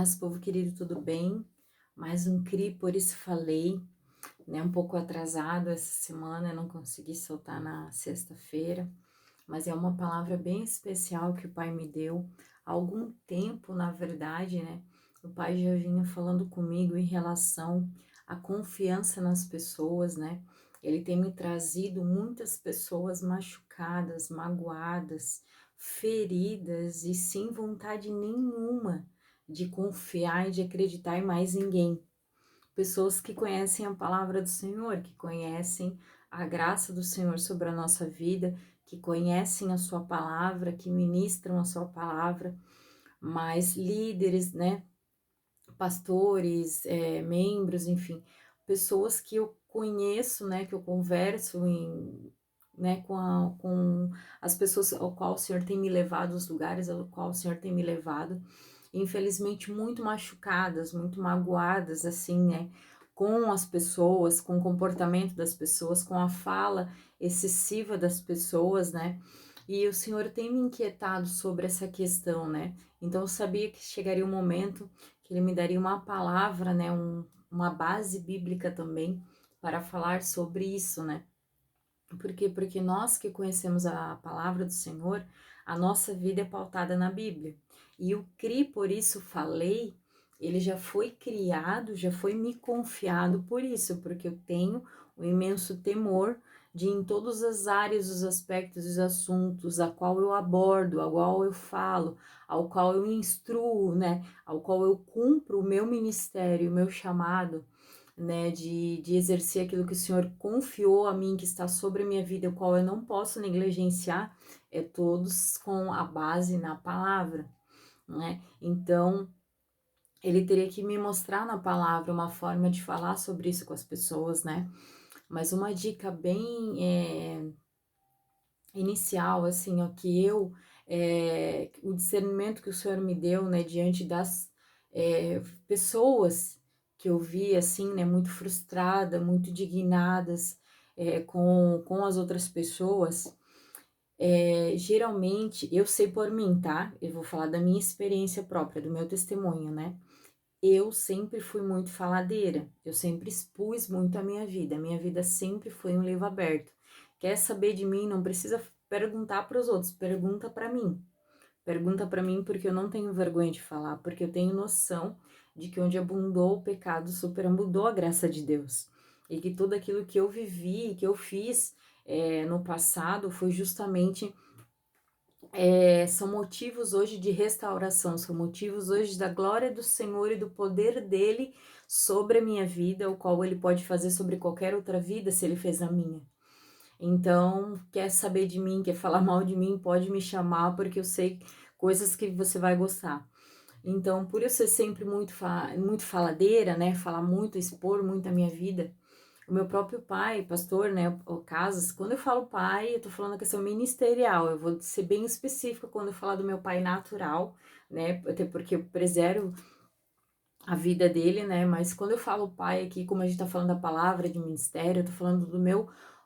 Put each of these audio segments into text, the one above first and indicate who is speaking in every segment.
Speaker 1: paz, povo querido, tudo bem? Mais um CRI, por isso falei, né? Um pouco atrasado essa semana, eu não consegui soltar na sexta-feira, mas é uma palavra bem especial que o Pai me deu há algum tempo, na verdade, né? O Pai já vinha falando comigo em relação à confiança nas pessoas, né? Ele tem me trazido muitas pessoas machucadas, magoadas, feridas e sem vontade nenhuma de confiar e de acreditar em mais ninguém. Pessoas que conhecem a palavra do Senhor, que conhecem a graça do Senhor sobre a nossa vida, que conhecem a sua palavra, que ministram a sua palavra, mas líderes, né, pastores, membros, enfim, pessoas que eu conheço, né, que eu converso né, com as pessoas ao qual o Senhor tem me levado, os lugares ao qual o Senhor tem me levado, infelizmente muito machucadas, muito magoadas, assim, né, com as pessoas, com o comportamento das pessoas, com a fala excessiva das pessoas, né, e o Senhor tem me inquietado sobre essa questão, né, então eu sabia que chegaria um momento que Ele me daria uma palavra, né, uma base bíblica também, para falar sobre isso, né, por quê? Porque nós que conhecemos a palavra do Senhor, a nossa vida é pautada na Bíblia. E o CRI, por isso falei, ele já foi criado, já foi me confiado por isso, porque eu tenho um imenso temor de em todas as áreas, os aspectos, os assuntos, a qual eu abordo, ao qual eu falo, ao qual eu instruo, né, ao qual eu cumpro o meu ministério, o meu chamado, né, de exercer aquilo que o Senhor confiou a mim, que está sobre a minha vida, o qual eu não posso negligenciar, é todos com a base na palavra, né? Então, ele teria que me mostrar na palavra uma forma de falar sobre isso com as pessoas, né? Mas uma dica bem inicial, assim, ó, que o discernimento que o Senhor me deu, né, diante das pessoas que eu vi, assim, né, muito frustrada, muito indignadas com as outras pessoas, geralmente, eu sei por mim, tá? Eu vou falar da minha experiência própria, do meu testemunho, né? Eu sempre fui muito faladeira, eu sempre expus muito a minha vida sempre foi um livro aberto. Quer saber de mim? Não precisa perguntar para os outros, pergunta para mim. Pergunta para mim porque eu não tenho vergonha de falar, porque eu tenho noção de que onde abundou o pecado, superabundou a graça de Deus. E que tudo aquilo que eu vivi, que eu fiz no passado, foi justamente são motivos hoje de restauração, são motivos hoje da glória do Senhor e do poder dele sobre a minha vida, o qual ele pode fazer sobre qualquer outra vida se ele fez a minha. Então, quer saber de mim, quer falar mal de mim, pode me chamar, porque eu sei coisas que você vai gostar. Então, por eu ser sempre muito faladeira, né, falar muito, expor muito a minha vida, o meu próprio pai, pastor, né, o Casas, quando eu falo pai, eu tô falando a questão ministerial, eu vou ser bem específica quando eu falar do meu pai natural, né, até porque eu preservo a vida dele, né, mas quando eu falo pai aqui, como a gente tá falando da palavra de ministério, eu tô falando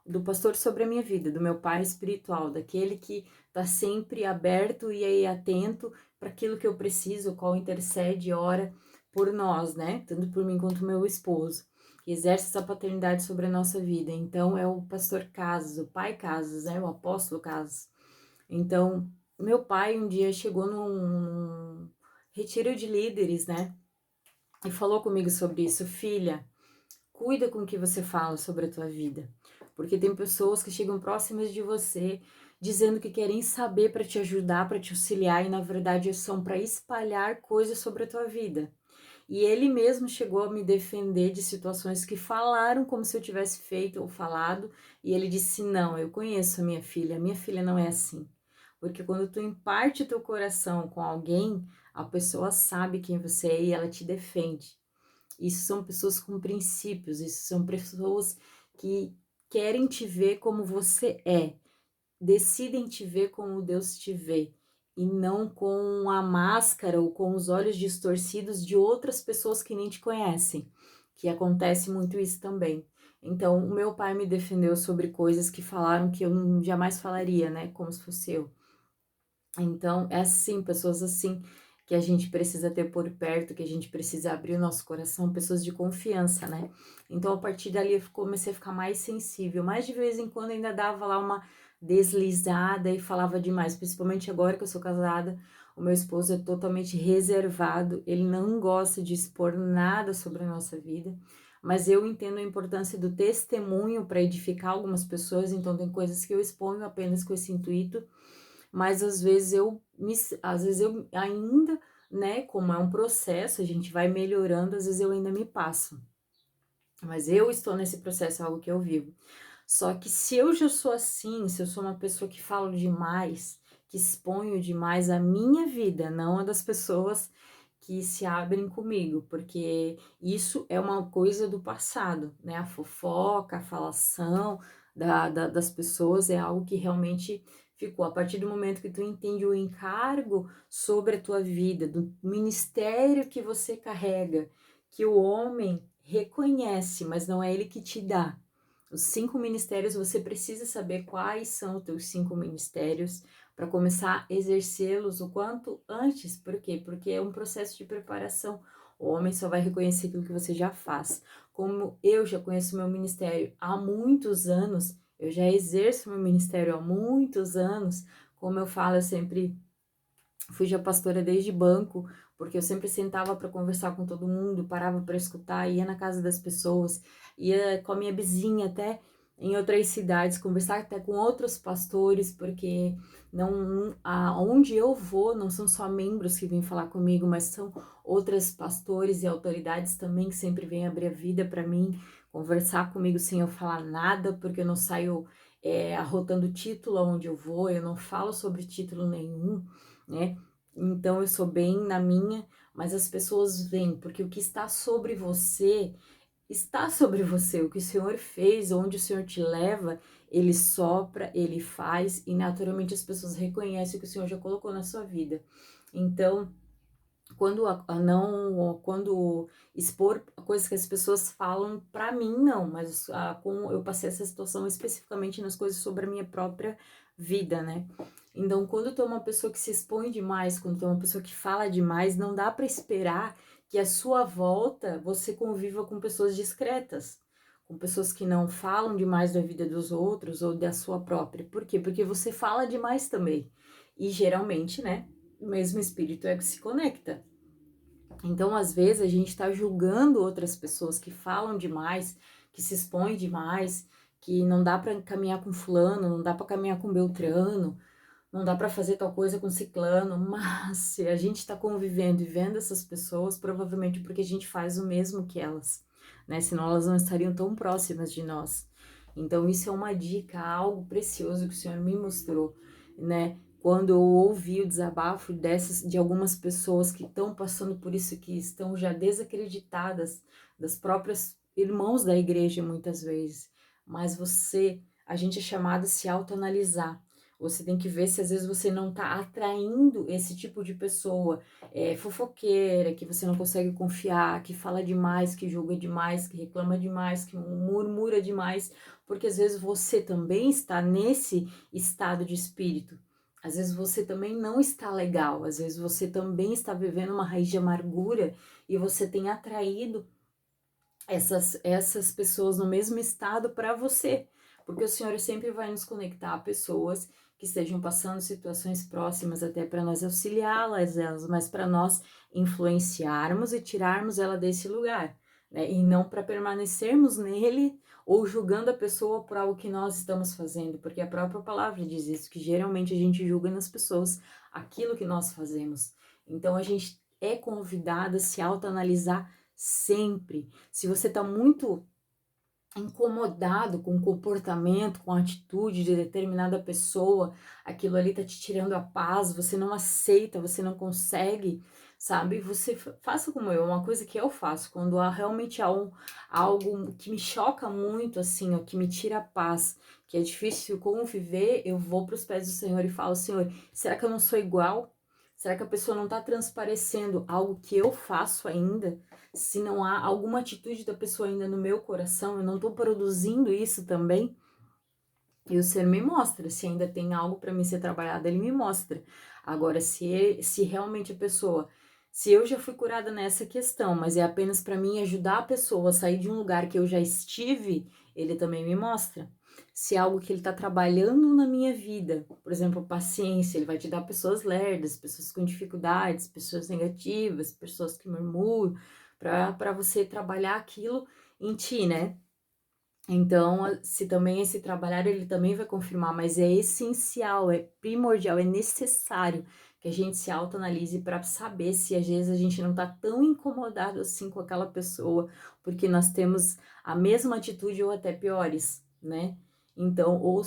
Speaker 1: do pastor sobre a minha vida, do meu pai espiritual, daquele que tá sempre aberto e aí atento para aquilo que eu preciso, o qual intercede e ora por nós, né, tanto por mim quanto meu esposo, que exerce essa paternidade sobre a nossa vida. Então é o pastor Casas, o pai Casas, né, o apóstolo Casas. Então, meu pai um dia chegou num retiro de líderes, né, e falou comigo sobre isso: filha, cuida com o que você fala sobre a tua vida, porque tem pessoas que chegam próximas de você dizendo que querem saber para te ajudar, para te auxiliar, e na verdade são para espalhar coisas sobre a tua vida. E ele mesmo chegou a me defender de situações que falaram como se eu tivesse feito ou falado, e ele disse: não, eu conheço a minha filha não é assim. Porque quando tu emparte teu coração com alguém, a pessoa sabe quem você é e ela te defende. Isso são pessoas com princípios, isso são pessoas que querem te ver como você é, decidem te ver como Deus te vê, e não com a máscara ou com os olhos distorcidos de outras pessoas que nem te conhecem, que acontece muito isso também. Então, o meu pai me defendeu sobre coisas que falaram que eu jamais falaria, né, como se fosse eu. Então, é assim, pessoas assim, que a gente precisa ter por perto, que a gente precisa abrir o nosso coração, pessoas de confiança, né? Então, a partir dali, eu comecei a ficar mais sensível, mas de vez em quando ainda dava lá uma deslizada e falava demais, principalmente agora que eu sou casada. O meu esposo é totalmente reservado, ele não gosta de expor nada sobre a nossa vida, mas eu entendo a importância do testemunho para edificar algumas pessoas, então tem coisas que eu exponho apenas com esse intuito, mas às vezes eu ainda, né, como é um processo, a gente vai melhorando, às vezes eu ainda me passo. Mas eu estou nesse processo, é algo que eu vivo. Só que se eu já sou assim, se eu sou uma pessoa que falo demais, que exponho demais a minha vida, não a das pessoas que se abrem comigo, porque isso é uma coisa do passado, né? A fofoca, a falação das pessoas é algo que realmente ficou. A partir do momento que tu entende o encargo sobre a tua vida, do ministério que você carrega, que o homem reconhece, mas não é ele que te dá. Os 5 ministérios, você precisa saber quais são os teus 5 ministérios para começar a exercê-los o quanto antes. Por quê? Porque é um processo de preparação. O homem só vai reconhecer aquilo que você já faz. Como eu já conheço meu ministério há muitos anos, eu já exerço meu ministério há muitos anos, como eu falo, eu sempre fui já pastora desde banco, porque eu sempre sentava para conversar com todo mundo, parava para escutar, ia na casa das pessoas, ia com a minha vizinha até em outras cidades, conversar até com outros pastores, porque não aonde eu vou não são só membros que vêm falar comigo, mas são outros pastores e autoridades também que sempre vêm abrir a vida para mim, conversar comigo sem eu falar nada, porque eu não saio arrotando título aonde eu vou, eu não falo sobre título nenhum, né? Então eu sou bem na minha, mas as pessoas veem, porque o que está sobre você, o que o Senhor fez, onde o Senhor te leva, ele sopra, ele faz, e naturalmente as pessoas reconhecem o que o Senhor já colocou na sua vida. Então, quando expor coisas que as pessoas falam para mim não, mas como eu passei essa situação especificamente nas coisas sobre a minha própria vida, né? Então, quando tem uma pessoa que se expõe demais, quando tem uma pessoa que fala demais, não dá para esperar que à sua volta você conviva com pessoas discretas, com pessoas que não falam demais da vida dos outros ou da sua própria. Por quê? Porque você fala demais também. E geralmente, né, o mesmo espírito é que se conecta. Então, às vezes, a gente está julgando outras pessoas que falam demais, que se expõem demais, que não dá para caminhar com fulano, não dá para caminhar com Beltrano, não dá para fazer tal coisa com ciclano, mas se a gente está convivendo e vendo essas pessoas, provavelmente porque a gente faz o mesmo que elas, né? Senão elas não estariam tão próximas de nós. Então, isso é uma dica, algo precioso que o Senhor me mostrou, né? Quando eu ouvi o desabafo de algumas pessoas que estão passando por isso, que estão já desacreditadas das próprias irmãos da igreja, muitas vezes. Mas a gente é chamado a se autoanalisar. Você tem que ver se às vezes você não está atraindo esse tipo de pessoa fofoqueira, que você não consegue confiar, que fala demais, que julga demais, que reclama demais, que murmura demais, porque às vezes você também está nesse estado de espírito. Às vezes você também não está legal, às vezes você também está vivendo uma raiz de amargura e você tem atraído essas pessoas no mesmo estado para você, porque o Senhor sempre vai nos conectar a pessoas que estejam passando situações próximas até para nós auxiliá-las, mas para nós influenciarmos e tirarmos ela desse lugar, né? E não para permanecermos nele ou julgando a pessoa por algo que nós estamos fazendo, porque a própria palavra diz isso, que geralmente a gente julga nas pessoas aquilo que nós fazemos. Então a gente é convidada a se autoanalisar sempre. Se você está muito incomodado com o comportamento, com a atitude de determinada pessoa, aquilo ali tá te tirando a paz, você não aceita, você não consegue, sabe? Você faça como eu, uma coisa que eu faço, quando realmente há algo que me choca muito, assim, ó, que me tira a paz, que é difícil conviver, eu vou para os pés do Senhor e falo, Senhor, será que eu não sou igual? Será que a pessoa não está transparecendo algo que eu faço ainda? Se não há alguma atitude da pessoa ainda no meu coração, eu não estou produzindo isso também, e o Senhor me mostra. Se ainda tem algo para mim ser trabalhado, Ele me mostra. Agora, se realmente a pessoa Se eu já fui curada nessa questão, mas é apenas para mim ajudar a pessoa a sair de um lugar que eu já estive, ele também me mostra. Se é algo que ele está trabalhando na minha vida, por exemplo, paciência, ele vai te dar pessoas lerdas, pessoas com dificuldades, pessoas negativas, pessoas que murmuram, para você trabalhar aquilo em ti, né? Então, se também esse trabalhar, ele também vai confirmar, mas é essencial, é primordial, é necessário que a gente se autoanalise para saber se às vezes a gente não está tão incomodado assim com aquela pessoa, porque nós temos a mesma atitude ou até piores, né? Então, ou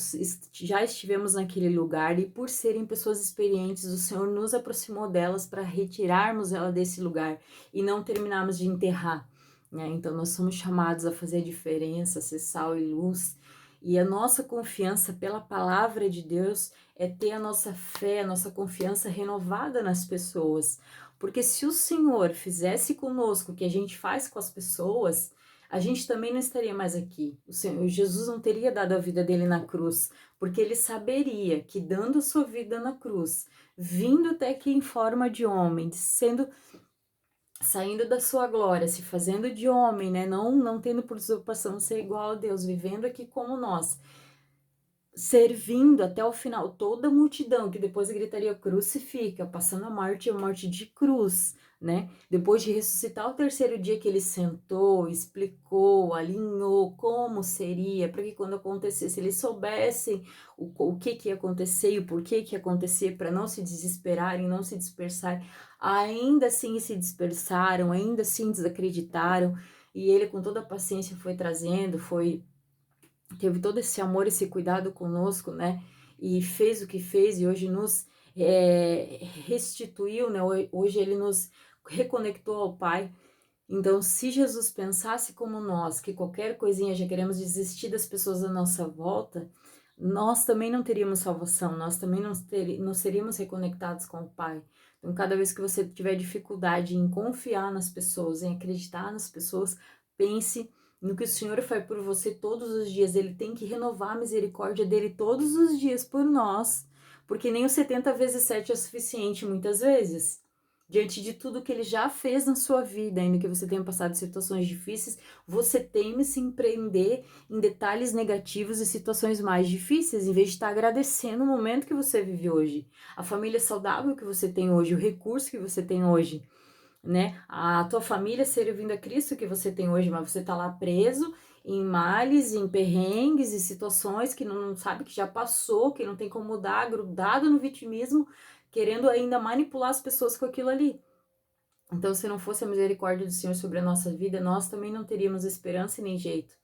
Speaker 1: já estivemos naquele lugar e por serem pessoas experientes, o Senhor nos aproximou delas para retirarmos ela desse lugar e não terminarmos de enterrar, né? Então, nós somos chamados a fazer a diferença, a ser sal e luz. E a nossa confiança pela palavra de Deus é ter a nossa fé, a nossa confiança renovada nas pessoas. Porque se o Senhor fizesse conosco o que a gente faz com as pessoas, a gente também não estaria mais aqui. O Senhor Jesus não teria dado a vida dele na cruz, porque ele saberia que dando a sua vida na cruz, vindo até aqui em forma de homem, saindo da sua glória, se fazendo de homem, né? Não tendo por usurpação ser igual a Deus, vivendo aqui como nós, servindo até o final toda a multidão que depois gritaria crucifica, passando a morte de cruz, né? Depois de ressuscitar o terceiro dia que ele sentou, explicou, alinhou como seria, para que quando acontecesse eles soubessem o que ia acontecer e o porquê que ia acontecer, para não se desesperarem, não se dispersarem. Ainda assim se dispersaram, ainda assim desacreditaram, e ele com toda a paciência foi trazendo, teve todo esse amor, esse cuidado conosco, né? E fez o que fez e hoje nos restituiu, né? Hoje ele nos reconectou ao Pai. Então, se Jesus pensasse como nós, que qualquer coisinha já queremos desistir das pessoas à nossa volta, nós também não teríamos salvação, nós também não seríamos reconectados com o Pai. Então, cada vez que você tiver dificuldade em confiar nas pessoas, em acreditar nas pessoas, pense no que o Senhor faz por você todos os dias. Ele tem que renovar a misericórdia dele todos os dias por nós, porque nem os 70 vezes 7 é suficiente muitas vezes. Diante de tudo que ele já fez na sua vida, ainda que você tenha passado situações difíceis, você teme se empreender em detalhes negativos e situações mais difíceis, em vez de estar agradecendo o momento que você vive hoje, a família saudável que você tem hoje, o recurso que você tem hoje, né? A tua família servindo a Cristo que você tem hoje, mas você tá lá preso em males, em perrengues e situações que não sabe que já passou, que não tem como mudar, grudado no vitimismo, querendo ainda manipular as pessoas com aquilo ali. Então, se não fosse a misericórdia do Senhor sobre a nossa vida, nós também não teríamos esperança e nem jeito.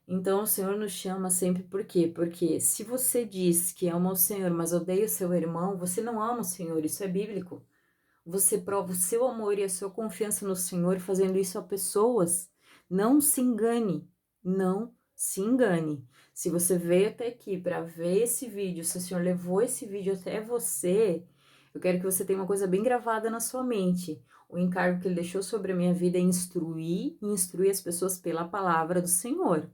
Speaker 1: Então, o Senhor nos chama sempre por quê? Porque se você diz que ama o Senhor, mas odeia o seu irmão, você não ama o Senhor, isso é bíblico. Você prova o seu amor e a sua confiança no Senhor fazendo isso a pessoas. Não se engane, não se engane. Se você veio até aqui para ver esse vídeo, se o Senhor levou esse vídeo até você, eu quero que você tenha uma coisa bem gravada na sua mente. O encargo que ele deixou sobre a minha vida é instruir e instruir as pessoas pela palavra do Senhor,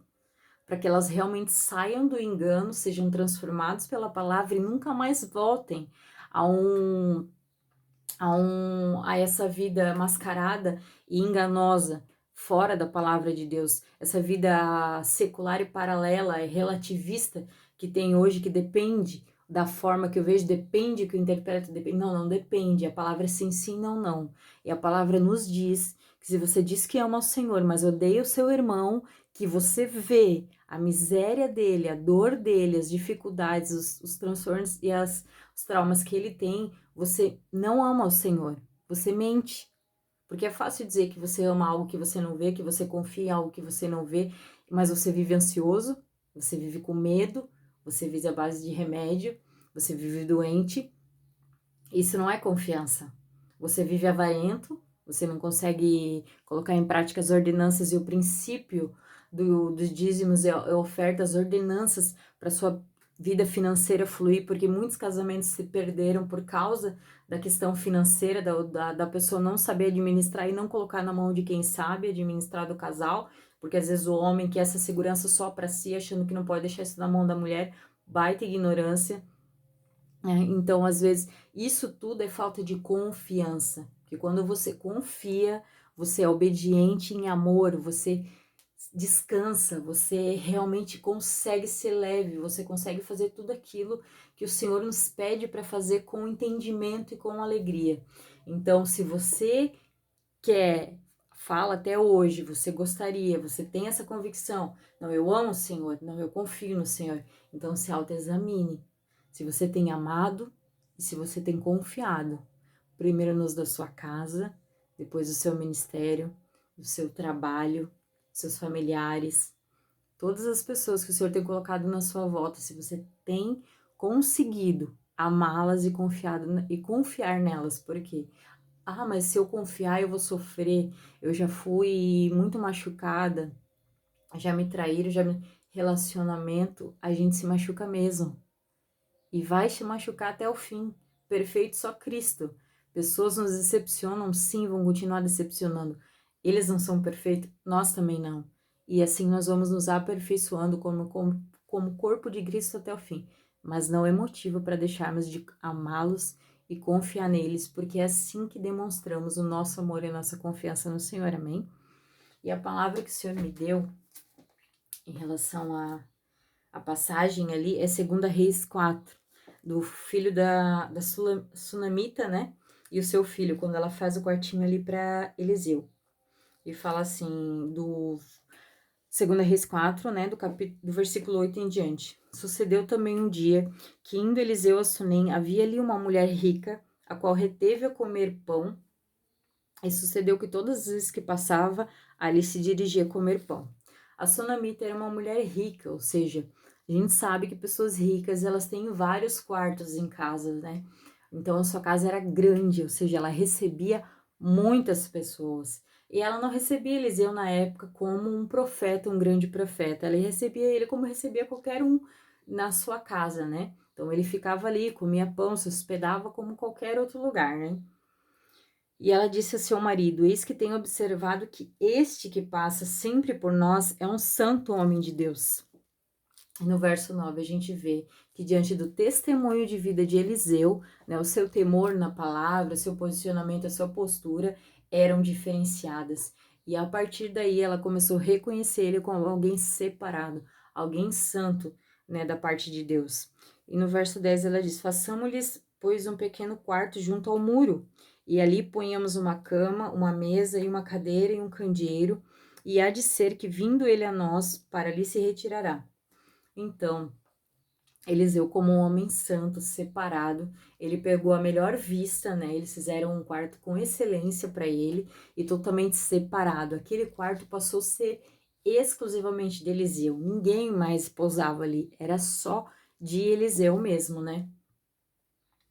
Speaker 1: para que elas realmente saiam do engano, sejam transformadas pela palavra e nunca mais voltem a a essa vida mascarada e enganosa, fora da palavra de Deus, essa vida secular e paralela e relativista que tem hoje, que depende da forma que eu vejo, depende que eu interpreto, depende. Não, não depende, a palavra é sim, sim, não, não. E a palavra nos diz que se você diz que ama o Senhor, mas odeia o seu irmão, que você vê a miséria dele, a dor dele, as dificuldades, os transtornos e os traumas que ele tem, você não ama o Senhor, você mente. Porque é fácil dizer que você ama algo que você não vê, que você confia em algo que você não vê, mas você vive ansioso, você vive com medo, você vive à base de remédio, você vive doente. Isso não é confiança. Você vive avarento, você não consegue colocar em prática as ordenanças e o princípio dos dízimos e ofertas, ordenanças para sua vida financeira fluir, porque muitos casamentos se perderam por causa da questão financeira, da pessoa não saber administrar e não colocar na mão de quem sabe administrar do casal, porque às vezes o homem quer essa segurança só para si, achando que não pode deixar isso na mão da mulher, baita ignorância. Então, às vezes, isso tudo é falta de confiança, Porque quando você confia, você é obediente em amor, você descansa, você realmente consegue ser leve, você consegue fazer tudo aquilo que o Senhor nos pede para fazer com entendimento e com alegria. Então, se você quer, fala até hoje, você gostaria, você tem essa convicção, não, eu amo o Senhor, não, eu confio no Senhor, então se autoexamine. Se você tem amado e se você tem confiado, primeiro nos da sua casa, depois do seu ministério, do seu trabalho, seus familiares, todas as pessoas que o Senhor tem colocado na sua volta, se você tem conseguido amá-las e confiar nelas, porque mas se eu confiar eu vou sofrer. Eu já fui muito machucada, já me traíram, relacionamento, a gente se machuca mesmo. E vai se machucar até o fim. Perfeito só Cristo. Pessoas nos decepcionam, sim, vão continuar decepcionando. Eles não são perfeitos, nós também não. E assim nós vamos nos aperfeiçoando como corpo de Cristo até o fim. Mas não é motivo para deixarmos de amá-los e confiar neles, porque é assim que demonstramos o nosso amor e a nossa confiança no Senhor, amém? E a palavra que o Senhor me deu em relação a passagem ali é 2 Reis 4, do filho da Sunamita, né? E o seu filho, quando ela faz o quartinho ali para Eliseu. E fala assim, do 2 Reis 4, né? Do versículo 8 em diante. Sucedeu também um dia que, indo Eliseu a Sunem, havia ali uma mulher rica, a qual reteve a comer pão. E sucedeu que todas as vezes que passava, ali se dirigia a comer pão. A Sunamita era uma mulher rica, ou seja, a gente sabe que pessoas ricas, elas têm vários quartos em casa, né? Então, a sua casa era grande, ou seja, ela recebia muitas pessoas. E ela não recebia Eliseu na época como um profeta, um grande profeta. Ela recebia ele como recebia qualquer um na sua casa, né? Então, ele ficava ali, comia pão, se hospedava como qualquer outro lugar, né? E ela disse a seu marido: Eis que tenho observado que este que passa sempre por nós é um santo homem de Deus. E no verso 9 a gente vê que diante do testemunho de vida de Eliseu, né, o seu temor na palavra, o seu posicionamento, a sua postura eram diferenciadas. E a partir daí ela começou a reconhecer ele como alguém separado, alguém santo, né, da parte de Deus. E no verso 10 ela diz: Façamos-lhes, pois, um pequeno quarto junto ao muro, e ali ponhamos uma cama, uma mesa e uma cadeira e um candeeiro, e há de ser que, vindo ele a nós, para ali se retirará. Então, Eliseu, como um homem santo, separado, ele pegou a melhor vista, né? Eles fizeram um quarto com excelência para ele e totalmente separado. Aquele quarto passou a ser exclusivamente de Eliseu. Ninguém mais pousava ali, era só de Eliseu mesmo, né?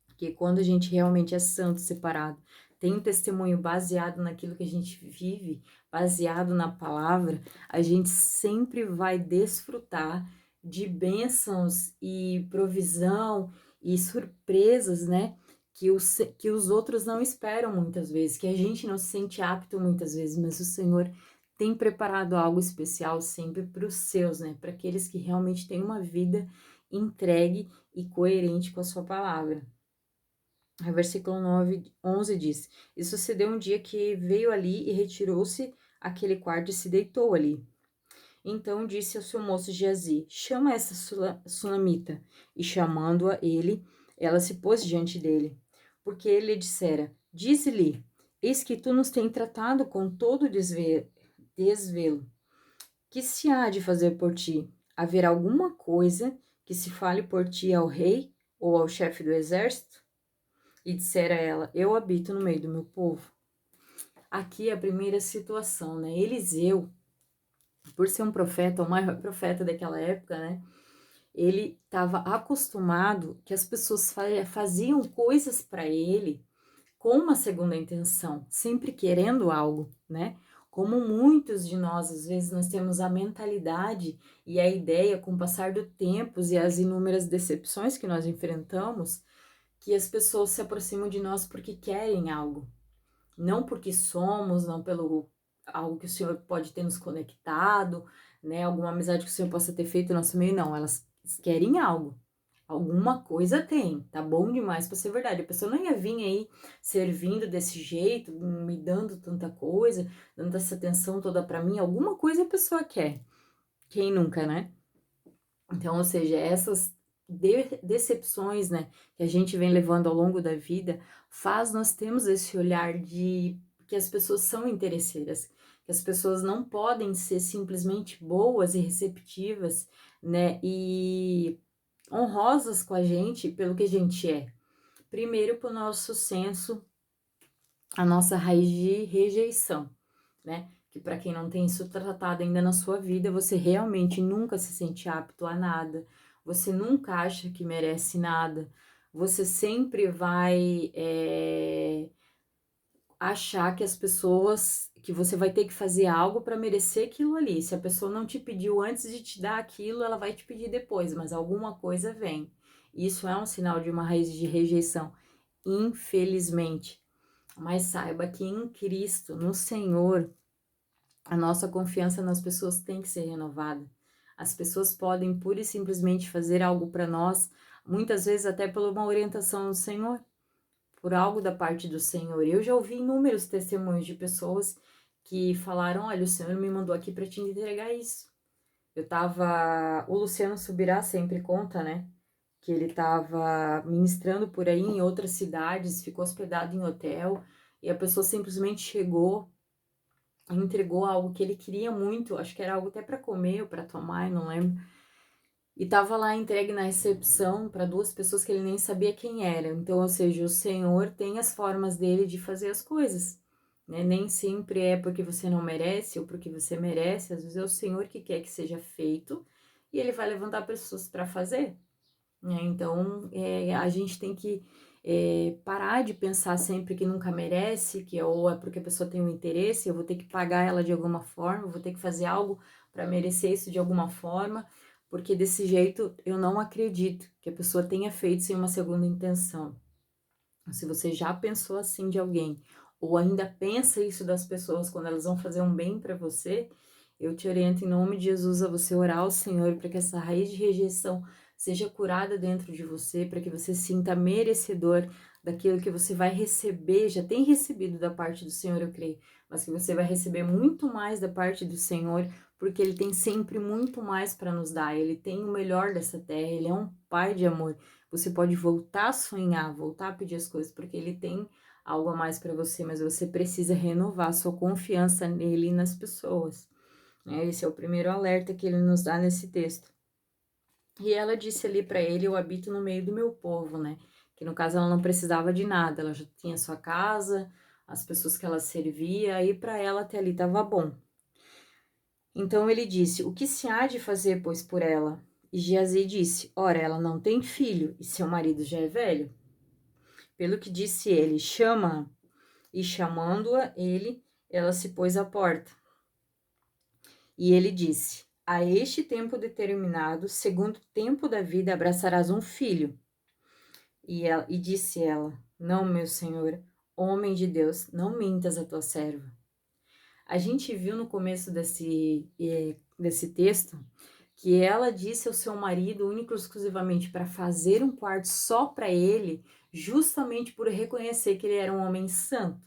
Speaker 1: Porque quando a gente realmente é santo, separado, tem um testemunho baseado naquilo que a gente vive, baseado na palavra, a gente sempre vai desfrutar de bênçãos e provisão e surpresas, né? Que os outros não esperam muitas vezes, que a gente não se sente apto muitas vezes, mas o Senhor tem preparado algo especial sempre para os seus, né? Para aqueles que realmente têm uma vida entregue e coerente com a sua palavra. O versículo 11 diz: E sucedeu um dia que veio ali e retirou-se àquele quarto e se deitou ali. Então disse ao seu moço Geazi: Chama essa sunamita. E chamando-a ele, ela se pôs diante dele. Porque ele lhe dissera: Dize-lhe: Eis que tu nos tens tratado com todo desvelo. Que se há de fazer por ti? Haverá alguma coisa que se fale por ti ao rei ou ao chefe do exército? E dissera ela: Eu habito no meio do meu povo. Aqui é a primeira situação, né? Eliseu, por ser um profeta, o maior profeta daquela época, né? Ele estava acostumado que as pessoas faziam coisas para ele com uma segunda intenção, sempre querendo algo, né? Como muitos de nós, às vezes, nós temos a mentalidade e a ideia, com o passar do tempo e as inúmeras decepções que nós enfrentamos, que as pessoas se aproximam de nós porque querem algo, não porque somos, não pelo algo que o Senhor pode ter nos conectado, né? Alguma amizade que o Senhor possa ter feito no nosso meio, não. Elas querem algo. Alguma coisa tem, tá bom demais pra ser verdade. A pessoa não ia vir aí servindo desse jeito, me dando tanta coisa, dando essa atenção toda pra mim. Alguma coisa a pessoa quer. Quem nunca, né? Então, ou seja, essas decepções, né, que a gente vem levando ao longo da vida, faz nós termos esse olhar de que as pessoas são interesseiras, que as pessoas não podem ser simplesmente boas e receptivas, né, e honrosas com a gente pelo que a gente é. Primeiro, para o nosso senso, a nossa raiz de rejeição, né? Que para quem não tem isso tratado ainda na sua vida, você realmente nunca se sente apto a nada, você nunca acha que merece nada, você sempre vai achar que as pessoas, que você vai ter que fazer algo para merecer aquilo ali. Se a pessoa não te pediu antes de te dar aquilo, ela vai te pedir depois, mas alguma coisa vem. Isso é um sinal de uma raiz de rejeição, infelizmente. Mas saiba que em Cristo, no Senhor, a nossa confiança nas pessoas tem que ser renovada. As pessoas podem pura e simplesmente fazer algo para nós, muitas vezes até por uma orientação do Senhor, por algo da parte do Senhor. Eu já ouvi inúmeros testemunhos de pessoas que falaram: olha, o Senhor me mandou aqui para te entregar isso. Eu tava. O Luciano Subirá sempre conta, né? Que ele tava ministrando por aí em outras cidades, ficou hospedado em hotel, e a pessoa simplesmente chegou entregou algo que ele queria muito, acho que era algo até para comer ou para tomar, eu não lembro. E tava lá entregue na recepção para duas pessoas que ele nem sabia quem era. Então, ou seja, o Senhor tem as formas dele de fazer as coisas, né? Nem sempre é porque você não merece ou porque você merece, às vezes é o Senhor que quer que seja feito e ele vai levantar pessoas para fazer, né? Então, a gente tem que parar de pensar sempre que nunca merece, que ou é porque a pessoa tem um interesse, eu vou ter que pagar ela de alguma forma, eu vou ter que fazer algo para merecer isso de alguma forma, porque desse jeito eu não acredito que a pessoa tenha feito sem uma segunda intenção. Se você já pensou assim de alguém, ou ainda pensa isso das pessoas quando elas vão fazer um bem para você, eu te oriento em nome de Jesus a você orar ao Senhor para que essa raiz de rejeição seja curada dentro de você, para que você sinta merecedor daquilo que você vai receber, já tem recebido da parte do Senhor, eu creio, mas que você vai receber muito mais da parte do Senhor, porque Ele tem sempre muito mais para nos dar, Ele tem o melhor dessa terra, Ele é um Pai de amor. Você pode voltar a sonhar, voltar a pedir as coisas, porque Ele tem algo a mais para você, mas você precisa renovar sua confiança nele e nas pessoas, né? Esse é o primeiro alerta que ele nos dá nesse texto. E ela disse ali para ele: eu habito no meio do meu povo, né? Que no caso ela não precisava de nada, ela já tinha sua casa, as pessoas que ela servia, aí para ela até ali estava bom. Então ele disse: o que se há de fazer, pois, por ela? E Geazi disse: ora, ela não tem filho, e seu marido já é velho. Pelo que disse ele: chama-a. E chamando-a ele, ela se pôs à porta. E ele disse: a este tempo determinado, segundo o tempo da vida, abraçarás um filho. E disse ela: não, meu senhor, homem de Deus, não mintas a tua serva. A gente viu no começo desse texto que ela disse ao seu marido, único e exclusivamente, para fazer um quarto só para ele, justamente por reconhecer que ele era um homem santo.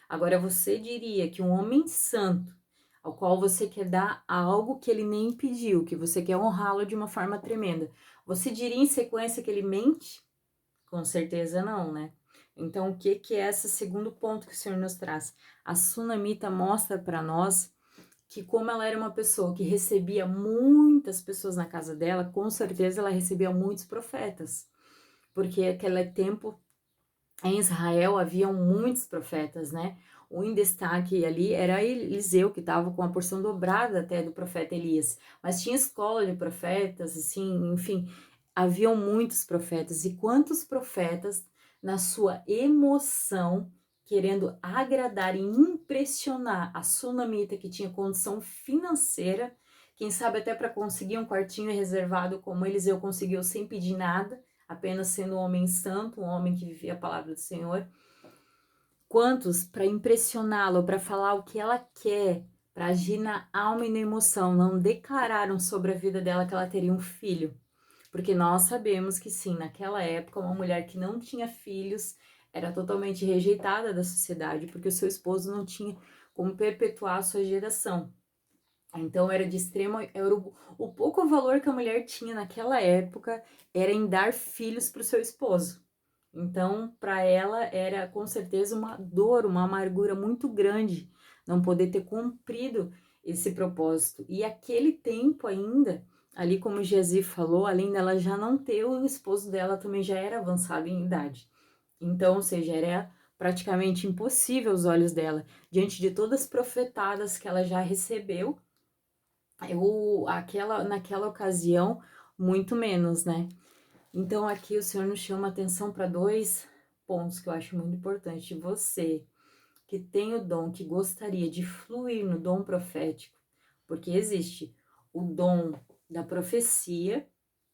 Speaker 1: Agora, você diria que um homem santo, ao qual você quer dar algo que ele nem pediu, que você quer honrá-lo de uma forma tremenda, você diria em sequência que ele mente? Com certeza não, né? Então, o que é esse segundo ponto que o Senhor nos traz? A Sunamita mostra para nós que como ela era uma pessoa que recebia muitas pessoas na casa dela, com certeza ela recebia muitos profetas, porque naquele tempo em Israel haviam muitos profetas, né? O em destaque ali era Eliseu, que estava com a porção dobrada até do profeta Elias, mas tinha escola de profetas, assim, enfim, haviam muitos profetas, e quantos profetas na sua emoção querendo agradar e impressionar a sunamita que tinha condição financeira, quem sabe até para conseguir um quartinho reservado como Eliseu conseguiu sem pedir nada, apenas sendo um homem santo, um homem que vivia a palavra do Senhor. Quantos, para impressioná-lo, para falar o que ela quer, para agir na alma e na emoção, não declararam sobre a vida dela que ela teria um filho? Porque nós sabemos que sim, naquela época, uma mulher que não tinha filhos era totalmente rejeitada da sociedade, porque o seu esposo não tinha como perpetuar a sua geração. Então era de extremo, era o pouco valor que a mulher tinha naquela época era em dar filhos para o seu esposo. Então, para ela era com certeza uma dor, uma amargura muito grande não poder ter cumprido esse propósito. E aquele tempo ainda, ali como Geazi falou, além dela já não ter, o esposo dela também já era avançado em idade. Então, ou seja, era praticamente impossível aos olhos dela, diante de todas as profetadas que ela já recebeu, naquela ocasião, muito menos, né? Então, aqui o Senhor nos chama atenção para dois pontos que eu acho muito importante. Você que tem o dom, que gostaria de fluir no dom profético, porque existe o dom da profecia,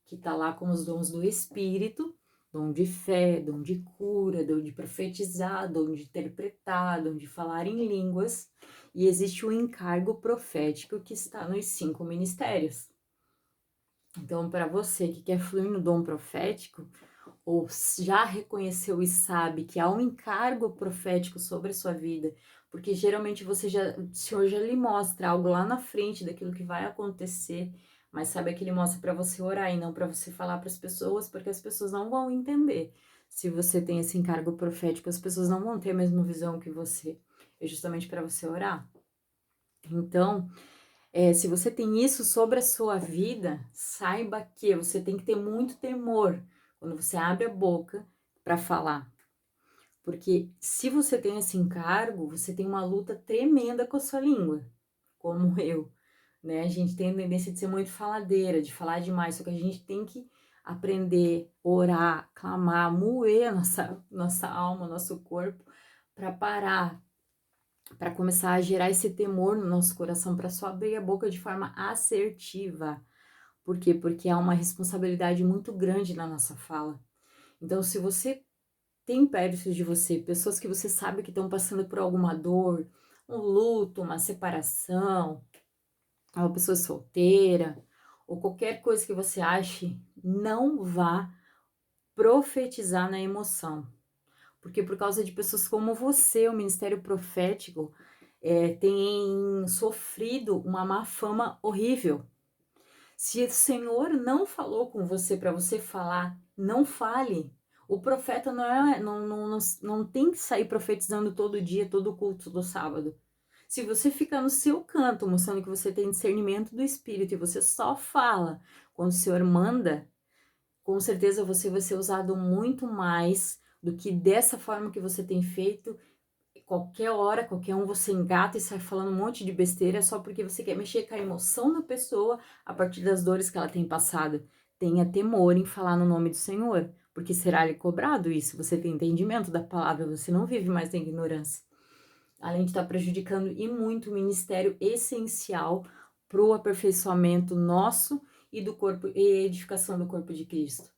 Speaker 1: que está lá como os dons do Espírito, dom de fé, dom de cura, dom de profetizar, dom de interpretar, dom de falar em línguas, e existe o encargo profético que está nos 5 ministérios. Então, para você que quer fluir no dom profético, ou já reconheceu e sabe que há um encargo profético sobre a sua vida, porque geralmente o Senhor já lhe mostra algo lá na frente daquilo que vai acontecer, mas sabe que ele mostra para você orar e não para você falar para as pessoas, porque as pessoas não vão entender. Se você tem esse encargo profético, as pessoas não vão ter a mesma visão que você. É justamente para você orar. Então, se você tem isso sobre a sua vida, saiba que você tem que ter muito temor quando você abre a boca para falar. Porque se você tem esse encargo, você tem uma luta tremenda com a sua língua, como eu, né? A gente tem a tendência de ser muito faladeira, de falar demais, só que a gente tem que aprender, orar, clamar, moer a nossa alma, nosso corpo, para parar, para começar a gerar esse temor no nosso coração, para só abrir a boca de forma assertiva. Por quê? Porque há uma responsabilidade muito grande na nossa fala. Então, se você tem perto de você pessoas que você sabe que estão passando por alguma dor, um luto, uma separação, uma pessoa solteira, ou qualquer coisa que você ache, não vá profetizar na emoção. Porque por causa de pessoas como você, o ministério profético tem sofrido uma má fama horrível. Se o Senhor não falou com você para você falar, não fale. O profeta não tem que sair profetizando todo dia, todo culto do sábado. Se você ficar no seu canto, mostrando que você tem discernimento do Espírito e você só fala quando o Senhor manda, com certeza você vai ser usado muito mais do que dessa forma que você tem feito. Qualquer hora, qualquer um, você engata e sai falando um monte de besteira só porque você quer mexer com a emoção da pessoa a partir das dores que ela tem passado. Tenha temor em falar no nome do Senhor, porque será lhe cobrado isso. Você tem entendimento da palavra, você não vive mais na ignorância. Além de estar prejudicando e muito o ministério essencial para o aperfeiçoamento nosso e do corpo e edificação do corpo de Cristo.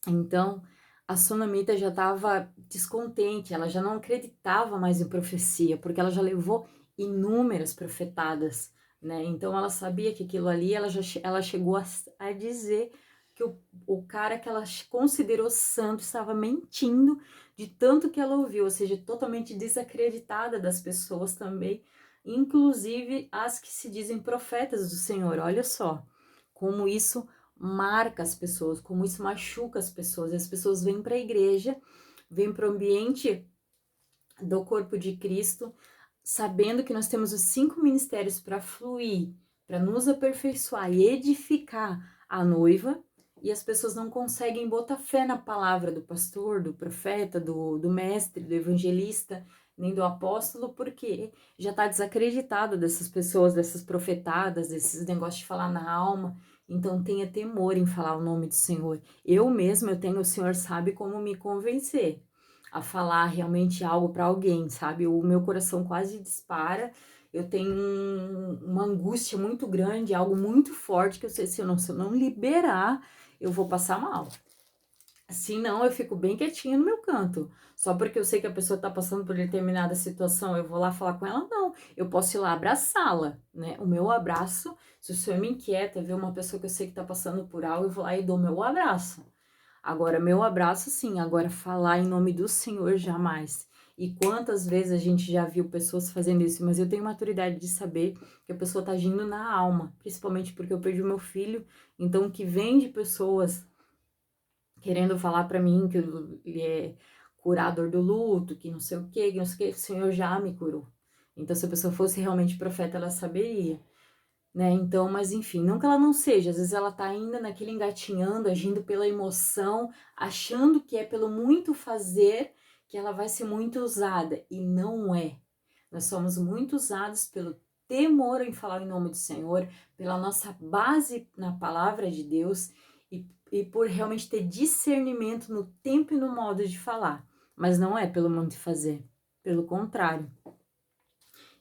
Speaker 1: Então, a Sunamita já estava descontente, ela já não acreditava mais em profecia, porque ela já levou inúmeras profetadas, né? Então, ela sabia que aquilo ali, ela chegou a dizer que o cara que ela considerou santo estava mentindo de tanto que ela ouviu, ou seja, totalmente desacreditada das pessoas também, inclusive as que se dizem profetas do Senhor. Olha só como isso marca as pessoas, como isso machuca as pessoas. As pessoas vêm para a igreja, vêm para o ambiente do corpo de Cristo, sabendo que nós temos os 5 ministérios para fluir, para nos aperfeiçoar e edificar a noiva, e as pessoas não conseguem botar fé na palavra do pastor, do profeta, do mestre, do evangelista, nem do apóstolo, porque já está desacreditado dessas pessoas, dessas profetadas, desses negócios de falar na alma. Então tenha temor em falar o nome do Senhor. Eu mesma, o Senhor sabe como me convencer a falar realmente algo para alguém, sabe? O meu coração quase dispara, eu tenho uma angústia muito grande, algo muito forte que eu sei, se eu não liberar, eu vou passar mal. Se não, eu fico bem quietinha no meu canto. Só porque eu sei que a pessoa tá passando por determinada situação, eu vou lá falar com ela? Não. Eu posso ir lá abraçá-la, né? O meu abraço, se o senhor me inquieta ver uma pessoa que eu sei que tá passando por algo, eu vou lá e dou meu abraço. Agora, meu abraço, sim. Agora, falar em nome do Senhor, jamais. E quantas vezes a gente já viu pessoas fazendo isso, mas eu tenho maturidade de saber que a pessoa tá agindo na alma, principalmente porque eu perdi o meu filho. Então, o que vem de pessoas querendo falar para mim que ele é curador do luto, que não sei o quê, que não sei o quê, o Senhor já me curou. Então, se a pessoa fosse realmente profeta, ela saberia, né? Então, mas enfim, não que ela não seja, às vezes ela tá ainda naquele engatinhando, agindo pela emoção, achando que é pelo muito fazer que ela vai ser muito usada, e não é. Nós somos muito usados pelo temor em falar em nome do Senhor, pela nossa base na palavra de Deus e por realmente ter discernimento no tempo e no modo de falar, mas não é pelo modo de fazer, pelo contrário.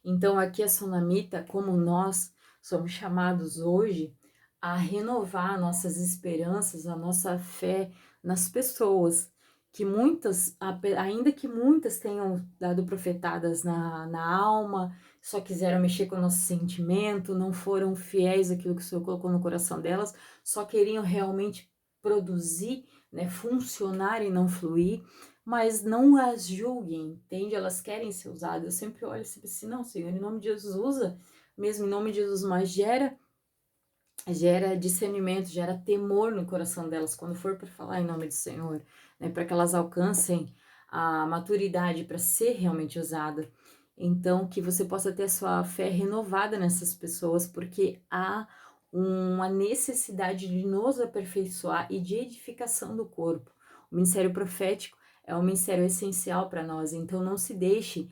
Speaker 1: Então, aqui a Sunamita, como nós somos chamados hoje a renovar nossas esperanças, a nossa fé nas pessoas, que muitas, ainda que muitas tenham dado profetadas na alma, só quiseram mexer com o nosso sentimento, não foram fiéis àquilo que o Senhor colocou no coração delas, só queriam realmente produzir, né, funcionar e não fluir, mas não as julguem, entende? Elas querem ser usadas. Eu sempre olho e sempre assim, não, Senhor, em nome de Jesus usa, mesmo em nome de Jesus, mas gera discernimento, gera temor no coração delas quando for para falar em nome do Senhor, né? Para que elas alcancem a maturidade para ser realmente usada. Então, que você possa ter a sua fé renovada nessas pessoas, porque há uma necessidade de nos aperfeiçoar e de edificação do corpo. O ministério profético é um ministério essencial para nós, então não se deixe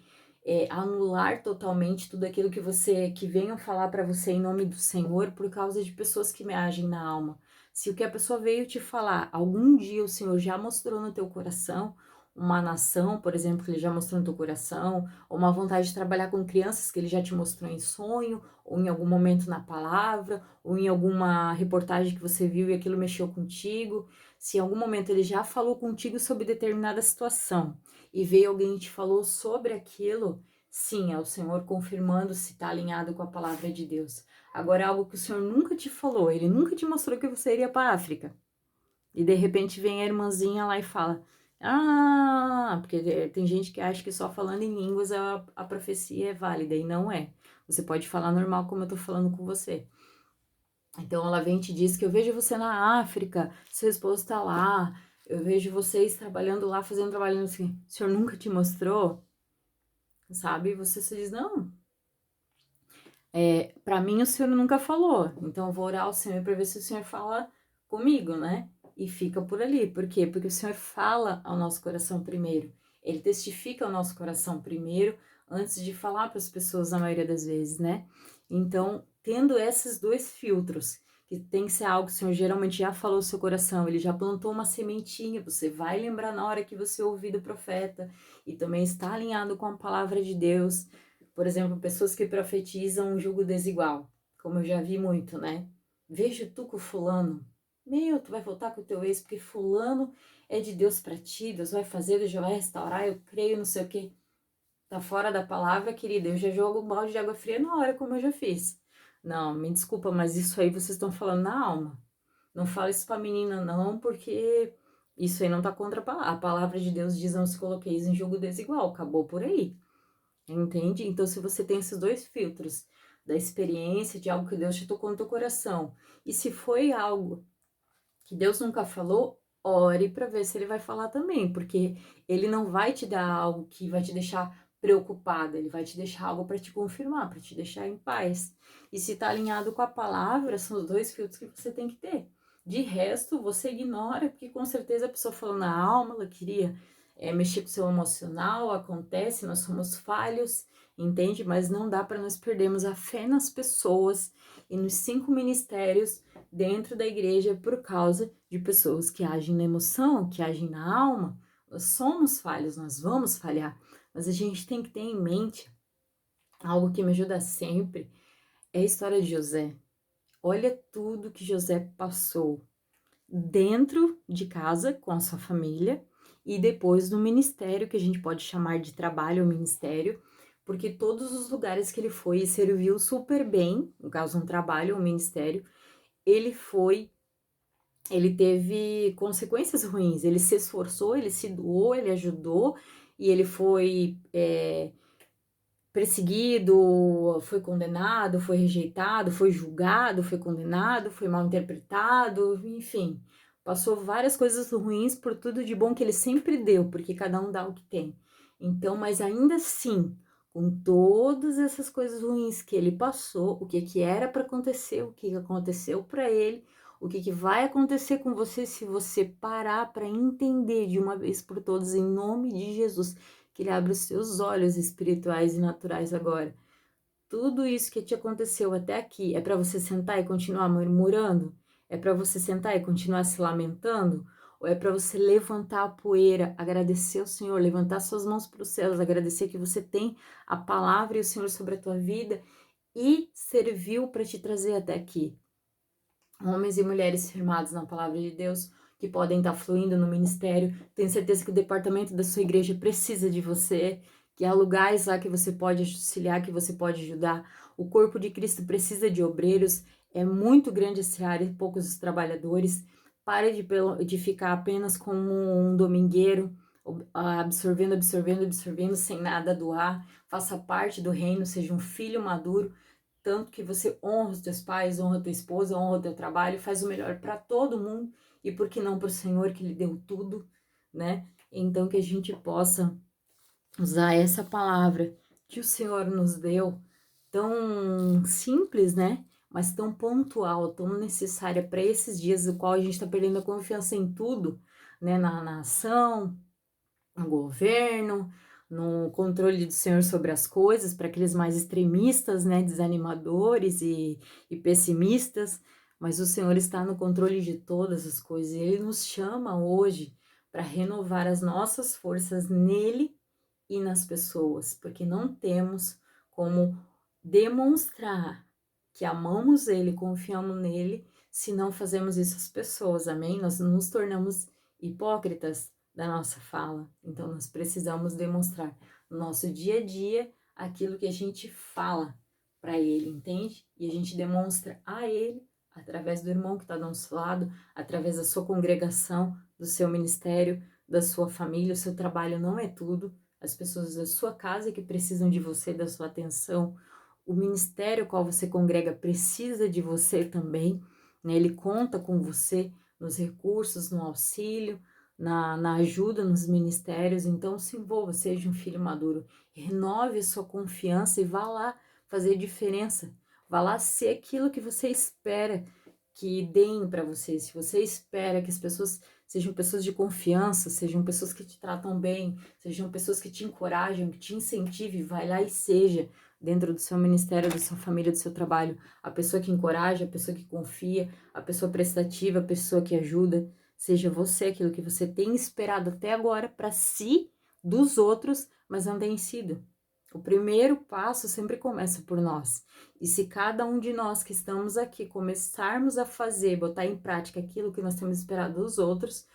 Speaker 1: anular totalmente tudo aquilo que venham falar para você em nome do Senhor por causa de pessoas que me agem na alma. Se o que a pessoa veio te falar, algum dia o Senhor já mostrou no teu coração, uma nação, por exemplo, que ele já mostrou no teu coração, ou uma vontade de trabalhar com crianças que ele já te mostrou em sonho, ou em algum momento na palavra, ou em alguma reportagem que você viu e aquilo mexeu contigo, se em algum momento ele já falou contigo sobre determinada situação, e veio alguém e te falou sobre aquilo, sim, é o Senhor confirmando se está alinhado com a palavra de Deus. Agora, algo que o Senhor nunca te falou, ele nunca te mostrou que você iria para a África. E de repente vem a irmãzinha lá e fala: Ah, porque tem gente que acha que só falando em línguas a profecia é válida, e não é. Você pode falar normal como eu tô falando com você. Então ela vem e te diz que eu vejo você na África, seu esposo tá lá, eu vejo vocês trabalhando lá, fazendo trabalho assim. O senhor nunca te mostrou, sabe? E você se diz, não, para mim o senhor nunca falou, então eu vou orar ao Senhor para ver se o senhor fala comigo, né? E fica por ali. Por quê? Porque o Senhor fala ao nosso coração primeiro. Ele testifica ao nosso coração primeiro, antes de falar para as pessoas, na maioria das vezes, né? Então, tendo esses dois filtros, que tem que ser algo que o Senhor geralmente já falou no seu coração, ele já plantou uma sementinha, você vai lembrar na hora que você ouvir do profeta, e também está alinhado com a palavra de Deus. Por exemplo, pessoas que profetizam um jugo desigual, como eu já vi muito, né? Vejo tu com fulano. Meu, tu vai voltar com o teu ex porque fulano é de Deus para ti, Deus vai fazer, Deus já vai restaurar, eu creio, não sei o quê. Tá fora da palavra, querida, eu já jogo um balde de água fria na hora, como eu já fiz. Não, me desculpa, mas isso aí vocês estão falando na alma. Não fala isso pra menina não, porque isso aí não tá contra a palavra. A palavra de Deus diz, não se coloqueis em jogo desigual, acabou por aí. Entende? Então, se você tem esses dois filtros, da experiência, de algo que Deus te tocou no teu coração, e se foi algo que Deus nunca falou, ore para ver se ele vai falar também, porque ele não vai te dar algo que vai te deixar preocupada, ele vai te deixar algo para te confirmar, para te deixar em paz. E se tá alinhado com a palavra, são os dois filtros que você tem que ter. De resto, você ignora, porque com certeza a pessoa falou na alma, ela queria mexer com o seu emocional, acontece, nós somos falhos, entende? Mas não dá para nós perdermos a fé nas pessoas e nos 5 ministérios dentro da igreja por causa de pessoas que agem na emoção, que agem na alma. Nós somos falhos, nós vamos falhar, mas a gente tem que ter em mente algo que me ajuda sempre, é a história de José. Olha tudo que José passou. dentro de casa, com a sua família, e depois no ministério, que a gente pode chamar de trabalho ou ministério, porque todos os lugares que ele foi e serviu super bem, no caso um trabalho ou um ministério, ele foi, ele teve consequências ruins, ele se esforçou, ele se doou, ele ajudou, e ele foi perseguido, foi condenado, foi rejeitado, foi julgado, foi condenado, foi mal interpretado, enfim, passou várias coisas ruins por tudo de bom que ele sempre deu, porque cada um dá o que tem. Então, mas ainda assim, com todas essas coisas ruins que ele passou, o que era para acontecer, o que aconteceu para ele, o que vai acontecer com você se você parar para entender de uma vez por todas, em nome de Jesus, que ele abra os seus olhos espirituais e naturais agora. Tudo isso que te aconteceu até aqui é para você sentar e continuar murmurando? É para você sentar e continuar se lamentando? Ou é para você levantar a poeira, agradecer ao Senhor, levantar suas mãos para os céus, agradecer que você tem a palavra e o Senhor sobre a tua vida e serviu para te trazer até aqui? Homens e mulheres firmados na palavra de Deus, que podem estar fluindo no ministério. Tenho certeza que o departamento da sua igreja precisa de você, que há lugares lá que você pode auxiliar, que você pode ajudar. O corpo de Cristo precisa de obreiros, é muito grande essa área e poucos os trabalhadores. Pare de ficar apenas como um domingueiro, absorvendo, absorvendo, absorvendo, sem nada doar. Faça parte do reino, seja um filho maduro, tanto que você honra os teus pais, honra a tua esposa, honra o teu trabalho, faz o melhor para todo mundo, e por que não para o Senhor que lhe deu tudo, né? Então que a gente possa usar essa palavra que o Senhor nos deu, tão simples, né? Mas tão pontual, tão necessária para esses dias, no qual a gente está perdendo a confiança em tudo, né? Na ação, no governo, no controle do Senhor sobre as coisas, para aqueles mais extremistas, né, desanimadores e pessimistas, mas o Senhor está no controle de todas as coisas, e Ele nos chama hoje para renovar as nossas forças nele e nas pessoas, porque não temos como demonstrar que amamos Ele, confiamos nele, se não fazemos isso às pessoas, amém? Nós nos tornamos hipócritas da nossa fala, então nós precisamos demonstrar no nosso dia a dia aquilo que a gente fala para Ele, entende? E a gente demonstra a Ele através do irmão que está do nosso lado, através da sua congregação, do seu ministério, da sua família. O seu trabalho não é tudo, as pessoas da sua casa que precisam de você, da sua atenção. O ministério ao qual você congrega precisa de você também, né? Ele conta com você nos recursos, no auxílio, na ajuda nos ministérios. Então se envolva, seja um filho maduro, renove a sua confiança e vá lá fazer diferença, vá lá ser aquilo que você espera que deem para você. Se você espera que as pessoas sejam pessoas de confiança, sejam pessoas que te tratam bem, sejam pessoas que te encorajam, que te incentivem, vai lá e seja, dentro do seu ministério, da sua família, do seu trabalho, a pessoa que encoraja, a pessoa que confia, a pessoa prestativa, a pessoa que ajuda. Seja você aquilo que você tem esperado até agora para si, dos outros, mas não tem sido. O primeiro passo sempre começa por nós. E se cada um de nós que estamos aqui começarmos a fazer, botar em prática aquilo que nós temos esperado dos outros,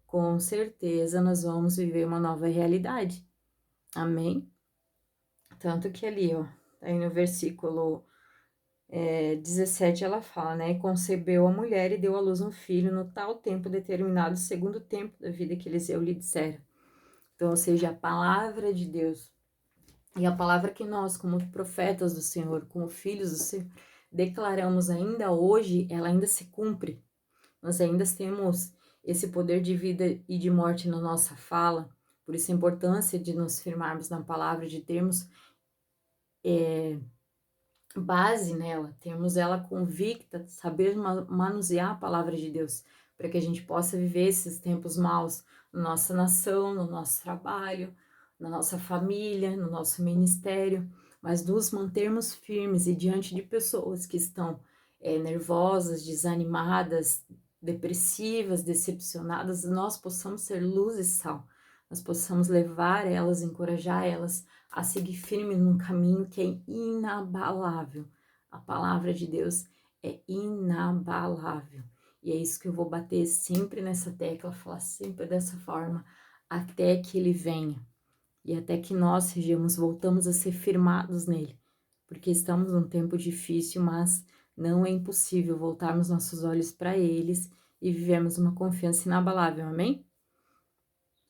Speaker 1: com certeza nós vamos viver uma nova realidade. Amém? Tanto que ali, ó, aí no versículo 17 ela fala, né? Concebeu a mulher e deu à luz um filho no tal tempo determinado, segundo o tempo da vida que Eliseu lhe dissera. Então, ou seja, a palavra de Deus e a palavra que nós, como profetas do Senhor, como filhos do Senhor, declaramos ainda hoje, ela ainda se cumpre. Nós ainda temos esse poder de vida e de morte na nossa fala. Por isso a importância de nos firmarmos na palavra, de termos base nela, termos ela convicta, saber manusear a palavra de Deus, para que a gente possa viver esses tempos maus na nossa nação, no nosso trabalho, na nossa família, no nosso ministério, mas nos mantermos firmes e diante de pessoas que estão nervosas, desanimadas, depressivas, decepcionadas, nós possamos ser luz e sal, nós possamos levar elas, encorajar elas a seguir firme num caminho que é inabalável. A palavra de Deus é inabalável. E é isso que eu vou bater sempre nessa tecla, falar sempre dessa forma, até que ele venha. E até que nós sejamos, voltamos a ser firmados nele. Porque estamos num tempo difícil, mas não é impossível voltarmos nossos olhos para eles e vivermos uma confiança inabalável, amém?